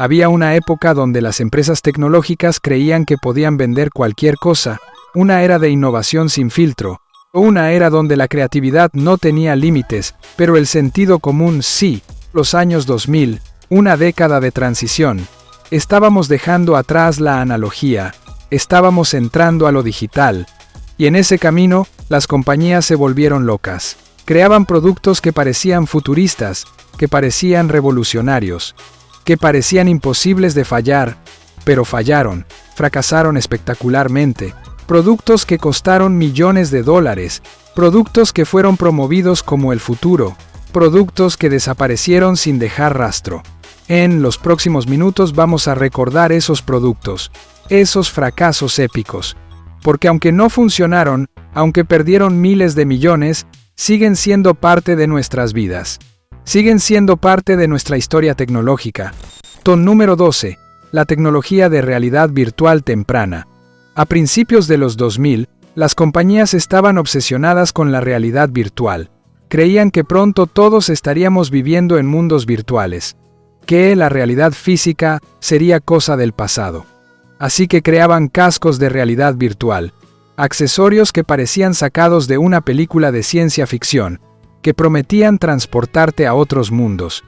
Había una época donde las empresas tecnológicas creían que podían vender cualquier cosa, una era de innovación sin filtro, una era donde la creatividad no tenía límites, pero el sentido común sí. Los años 2000, una década de transición. Estábamos dejando atrás la analogía, estábamos entrando a lo digital, y en ese camino, las compañías se volvieron locas. Creaban productos que parecían futuristas, que parecían revolucionarios, que parecían imposibles de fallar, pero fallaron, fracasaron espectacularmente. Productos que costaron millones de dólares, productos que fueron promovidos como el futuro, productos que desaparecieron sin dejar rastro. En los próximos minutos vamos a recordar esos productos, esos fracasos épicos, porque aunque no funcionaron, aunque perdieron miles de millones, siguen siendo parte de nuestras vidas. Siguen siendo parte de nuestra historia tecnológica. Número 12. La tecnología de realidad virtual temprana. A principios de los 2000, las compañías estaban obsesionadas con la realidad virtual. Creían que pronto todos estaríamos viviendo en mundos virtuales, que la realidad física sería cosa del pasado. Así que creaban cascos de realidad virtual, accesorios que parecían sacados de una película de ciencia ficción, que prometían transportarte a otros mundos,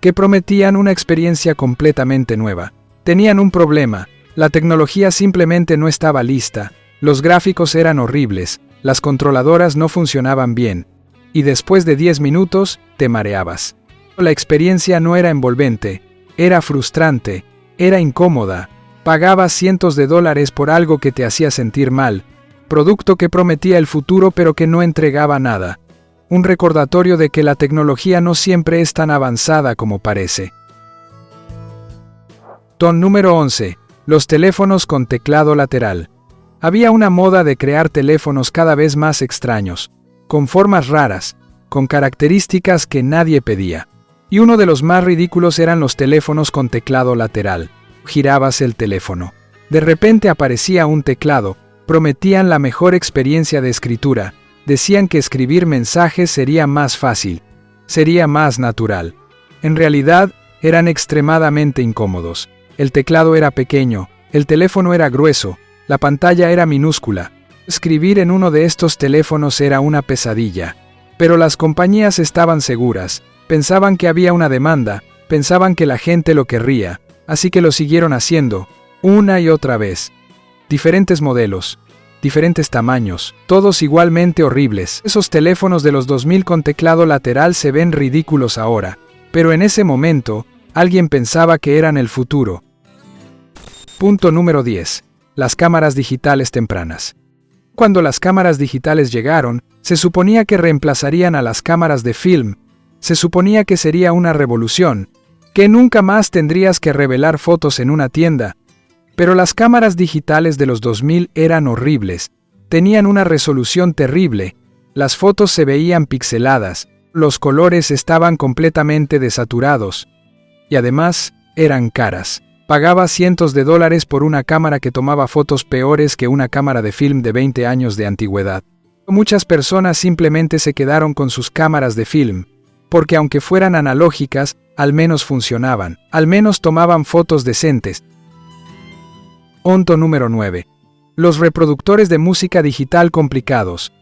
que prometían una experiencia completamente nueva. Tenían un problema, la tecnología simplemente no estaba lista, los gráficos eran horribles, las controladoras no funcionaban bien, y después de 10 minutos, te mareabas. La experiencia no era envolvente, era frustrante, era incómoda, pagabas cientos de dólares por algo que te hacía sentir mal, producto que prometía el futuro pero que no entregaba nada. Un recordatorio de que la tecnología no siempre es tan avanzada como parece. Número 11. Los teléfonos con teclado lateral. Había una moda de crear teléfonos cada vez más extraños, con formas raras, con características que nadie pedía. Y uno de los más ridículos eran los teléfonos con teclado lateral. Girabas el teléfono. De repente aparecía un teclado, prometían la mejor experiencia de escritura, decían que escribir mensajes sería más fácil, sería más natural. En realidad, eran extremadamente incómodos. El teclado era pequeño, el teléfono era grueso, la pantalla era minúscula. Escribir en uno de estos teléfonos era una pesadilla. Pero las compañías estaban seguras, pensaban que había una demanda, pensaban que la gente lo querría, así que lo siguieron haciendo, una y otra vez. Diferentes modelos, diferentes tamaños, todos igualmente horribles. Esos teléfonos de los 2000 con teclado lateral se ven ridículos ahora, pero en ese momento, alguien pensaba que eran el futuro. Número 10. Las cámaras digitales tempranas. Cuando las cámaras digitales llegaron, se suponía que reemplazarían a las cámaras de film, se suponía que sería una revolución, que nunca más tendrías que revelar fotos en una tienda. Pero las cámaras digitales de los 2000 eran horribles, tenían una resolución terrible, las fotos se veían pixeladas, los colores estaban completamente desaturados, y además, eran caras. Pagaba cientos de dólares por una cámara que tomaba fotos peores que una cámara de film de 20 años de antigüedad. Muchas personas simplemente se quedaron con sus cámaras de film, porque aunque fueran analógicas, al menos funcionaban, al menos tomaban fotos decentes. Número 9. Los reproductores de música digital complicados.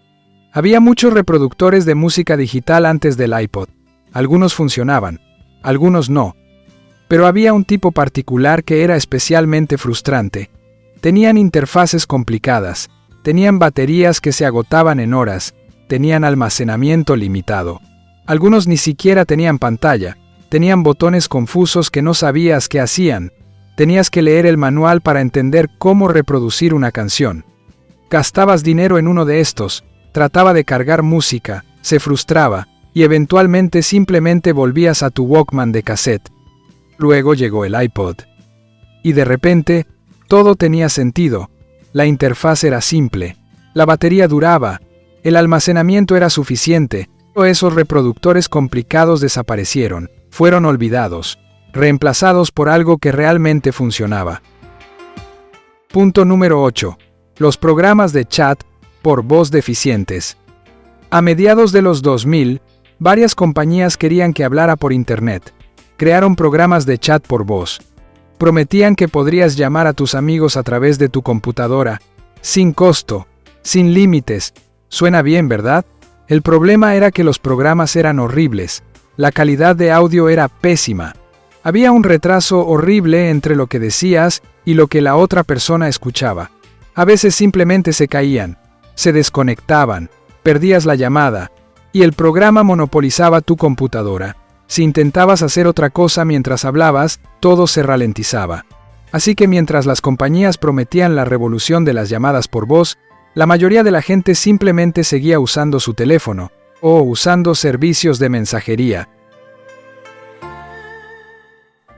Había muchos reproductores de música digital antes del iPod. Algunos funcionaban, algunos no. Pero había un tipo particular que era especialmente frustrante. Tenían interfaces complicadas, tenían baterías que se agotaban en horas, tenían almacenamiento limitado. Algunos ni siquiera tenían pantalla, tenían botones confusos que no sabías qué hacían. Tenías que leer el manual para entender cómo reproducir una canción. Gastabas dinero en uno de estos, trataba de cargar música, se frustraba, y eventualmente simplemente volvías a tu Walkman de cassette. Luego llegó el iPod. Y de repente, todo tenía sentido. La interfaz era simple, la batería duraba, el almacenamiento era suficiente. Todos esos reproductores complicados desaparecieron, fueron olvidados, reemplazados por algo que realmente funcionaba. Número 8. Los programas de chat por voz deficientes. A mediados de los 2000, varias compañías querían que hablara por Internet. Crearon programas de chat por voz. Prometían que podrías llamar a tus amigos a través de tu computadora, sin costo, sin límites. Suena bien, ¿verdad? El problema era que los programas eran horribles. La calidad de audio era pésima. Había un retraso horrible entre lo que decías y lo que la otra persona escuchaba. A veces simplemente se caían, se desconectaban, perdías la llamada, y el programa monopolizaba tu computadora. Si intentabas hacer otra cosa mientras hablabas, todo se ralentizaba. Así que mientras las compañías prometían la revolución de las llamadas por voz, la mayoría de la gente simplemente seguía usando su teléfono, o usando servicios de mensajería.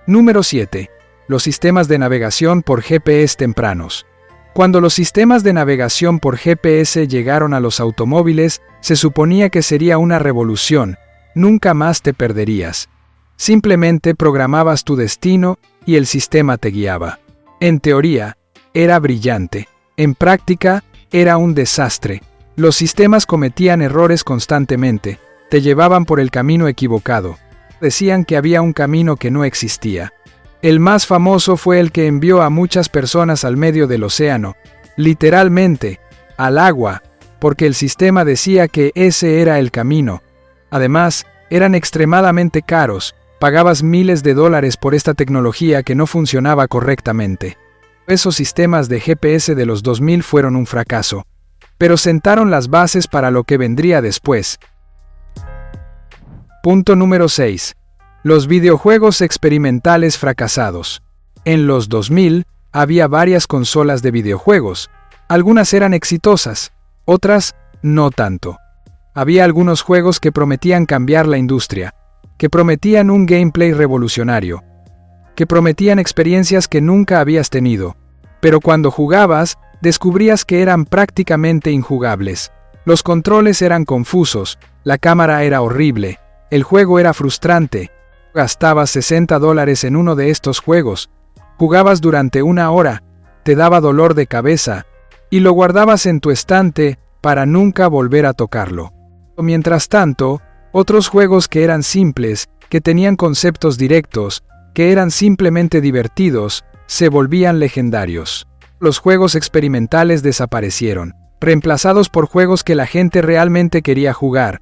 Número 7. Los sistemas de navegación por GPS tempranos. Cuando los sistemas de navegación por GPS llegaron a los automóviles, se suponía que sería una revolución. Nunca más te perderías. Simplemente programabas tu destino y el sistema te guiaba. En teoría, era brillante. En práctica, era un desastre. Los sistemas cometían errores constantemente, te llevaban por el camino equivocado. Decían que había un camino que no existía. El más famoso fue el que envió a muchas personas al medio del océano, literalmente, al agua, porque el sistema decía que ese era el camino. Además, eran extremadamente caros, pagabas miles de dólares por esta tecnología que no funcionaba correctamente. Esos sistemas de GPS de los 2000 fueron un fracaso, pero sentaron las bases para lo que vendría después. Punto número 6. Los videojuegos experimentales fracasados. En los 2000, había varias consolas de videojuegos. Algunas eran exitosas, otras no tanto. Había algunos juegos que prometían cambiar la industria, que prometían un gameplay revolucionario, que prometían experiencias que nunca habías tenido, pero cuando jugabas, descubrías que eran prácticamente injugables. Los controles eran confusos, la cámara era horrible, el juego era frustrante. Gastabas $60 en uno de estos juegos, jugabas durante una hora, te daba dolor de cabeza, y lo guardabas en tu estante para nunca volver a tocarlo. Mientras tanto, otros juegos que eran simples, que tenían conceptos directos, que eran simplemente divertidos, se volvían legendarios. Los juegos experimentales desaparecieron, reemplazados por juegos que la gente realmente quería jugar.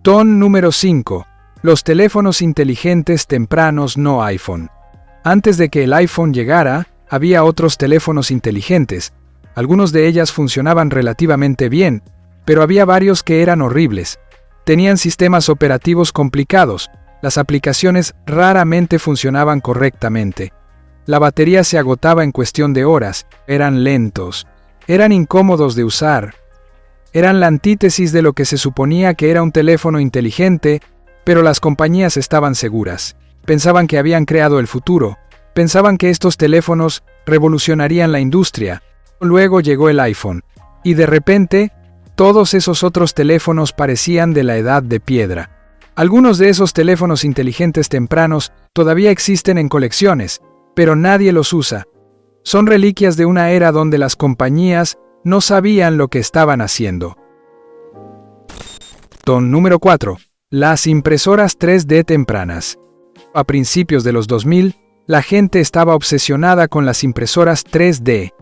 Ton número 5. Los teléfonos inteligentes tempranos no iPhone. Antes de que el iPhone llegara, había otros teléfonos inteligentes. Algunos de ellos funcionaban relativamente bien, pero había varios que eran horribles. Tenían sistemas operativos complicados, las aplicaciones raramente funcionaban correctamente. La batería se agotaba en cuestión de horas, eran lentos, eran incómodos de usar. Eran la antítesis de lo que se suponía que era un teléfono inteligente, pero las compañías estaban seguras. Pensaban que habían creado el futuro, pensaban que estos teléfonos revolucionarían la industria. Luego llegó el iPhone, y de repente, todos esos otros teléfonos parecían de la edad de piedra. Algunos de esos teléfonos inteligentes tempranos todavía existen en colecciones, pero nadie los usa. Son reliquias de una era donde las compañías no sabían lo que estaban haciendo. Ton número 4. Las impresoras 3D tempranas. A principios de los 2000, la gente estaba obsesionada con las impresoras 3D.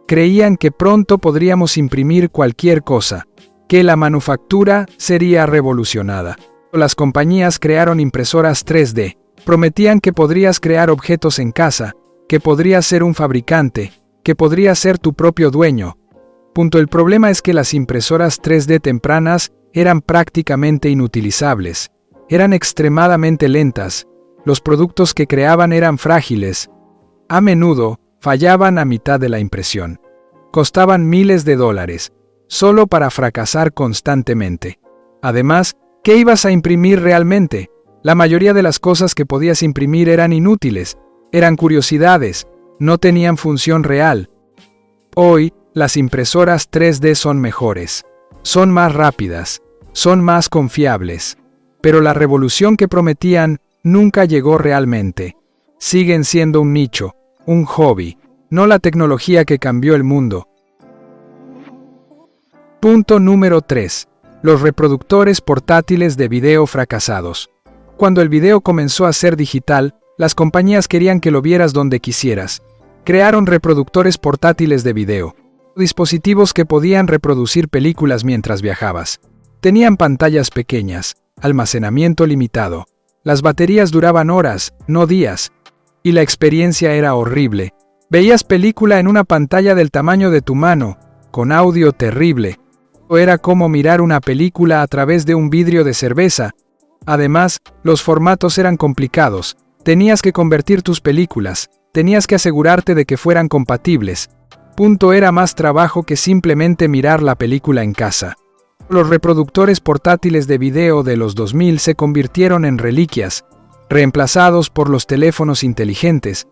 Creían que pronto podríamos imprimir cualquier cosa, que la manufactura sería revolucionada. Las compañías crearon impresoras 3D. Prometían que podrías crear objetos en casa, que podrías ser un fabricante, que podrías ser tu propio dueño. El problema es que las impresoras 3D tempranas eran prácticamente inutilizables. Eran extremadamente lentas. Los productos que creaban eran frágiles. A menudo, fallaban a mitad de la impresión. Costaban miles de dólares, solo para fracasar constantemente. Además, ¿qué ibas a imprimir realmente? La mayoría de las cosas que podías imprimir eran inútiles, eran curiosidades, no tenían función real. Hoy, las impresoras 3D son mejores, son más rápidas, son más confiables. Pero la revolución que prometían nunca llegó realmente. Siguen siendo un nicho, un hobby, no la tecnología que cambió el mundo. Punto número 3. Los reproductores portátiles de video fracasados. Cuando el video comenzó a ser digital, Las compañías querían que lo vieras donde quisieras. Crearon reproductores portátiles de video. Dispositivos que podían reproducir películas mientras viajabas. Tenían pantallas pequeñas, almacenamiento limitado. Las baterías duraban horas, no días. Y la experiencia era horrible. Veías película en una pantalla del tamaño de tu mano, con audio terrible. Era como mirar una película a través de un vidrio de cerveza. Además, los formatos eran complicados. Tenías que convertir tus películas. Tenías que asegurarte de que fueran compatibles. Era más trabajo que simplemente mirar la película en casa. Los reproductores portátiles de video de los 2000 se convirtieron en reliquias, reemplazados por los teléfonos inteligentes.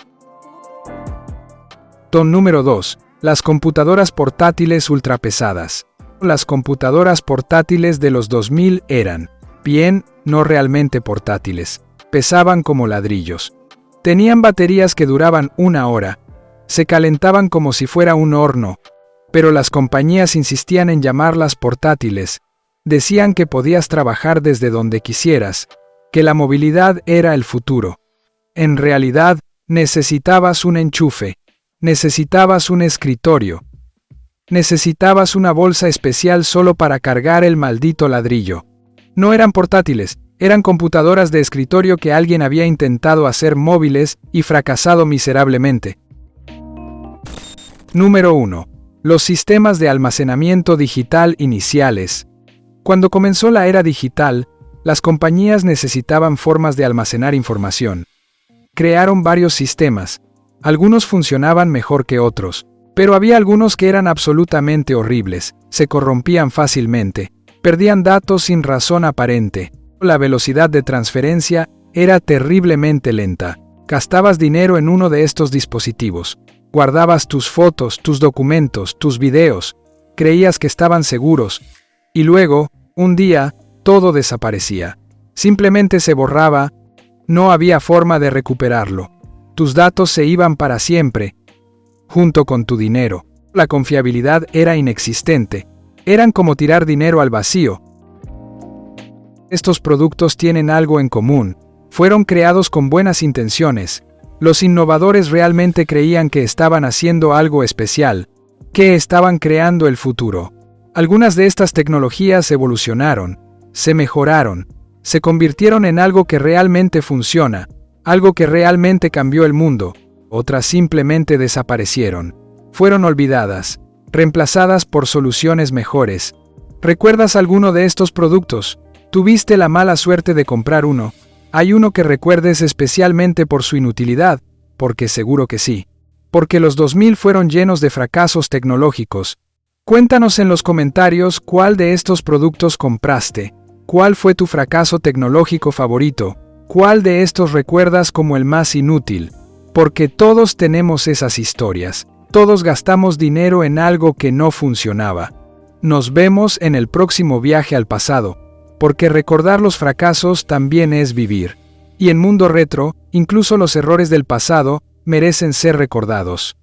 Número 2. Las computadoras portátiles ultrapesadas. Las computadoras portátiles de los 2000 eran, bien, no realmente portátiles. Pesaban como ladrillos. Tenían baterías que duraban 1 hora. Se calentaban como si fuera un horno. Pero las compañías insistían en llamarlas portátiles. Decían que podías trabajar desde donde quisieras, que la movilidad era el futuro. En realidad, necesitabas un enchufe, necesitabas un escritorio, necesitabas una bolsa especial solo para cargar el maldito ladrillo. No eran portátiles, eran computadoras de escritorio que alguien había intentado hacer móviles y fracasado miserablemente. Número 1. Los sistemas de almacenamiento digital iniciales. Cuando comenzó la era digital, las compañías necesitaban formas de almacenar información. Crearon varios sistemas. Algunos funcionaban mejor que otros, pero había algunos que eran absolutamente horribles, se corrompían fácilmente, perdían datos sin razón aparente. La velocidad de transferencia era terriblemente lenta. Gastabas dinero en uno de estos dispositivos. Guardabas tus fotos, tus documentos, tus videos. Creías que estaban seguros. Y luego, un día, todo desaparecía. Simplemente se borraba. No había forma de recuperarlo. Tus datos se iban para siempre, junto con tu dinero. La confiabilidad era inexistente. Eran como tirar dinero al vacío. Estos productos tienen algo en común. Fueron creados con buenas intenciones. Los innovadores realmente creían que estaban haciendo algo especial, que estaban creando el futuro. Algunas de estas tecnologías evolucionaron, se mejoraron, se convirtieron en algo que realmente funciona, algo que realmente cambió el mundo. Otras simplemente desaparecieron. Fueron olvidadas, reemplazadas por soluciones mejores. ¿Recuerdas alguno de estos productos? ¿Tuviste la mala suerte de comprar uno? ¿Hay uno que recuerdes especialmente por su inutilidad? Porque seguro que sí. Porque los 2000 fueron llenos de fracasos tecnológicos. Cuéntanos en los comentarios cuál de estos productos compraste. ¿Cuál fue tu fracaso tecnológico favorito? ¿Cuál de estos recuerdas como el más inútil? Porque todos tenemos esas historias. Todos gastamos dinero en algo que no funcionaba. Nos vemos en el próximo viaje al pasado. Porque recordar los fracasos también es vivir. Y en Mundo Retro, incluso los errores del pasado merecen ser recordados.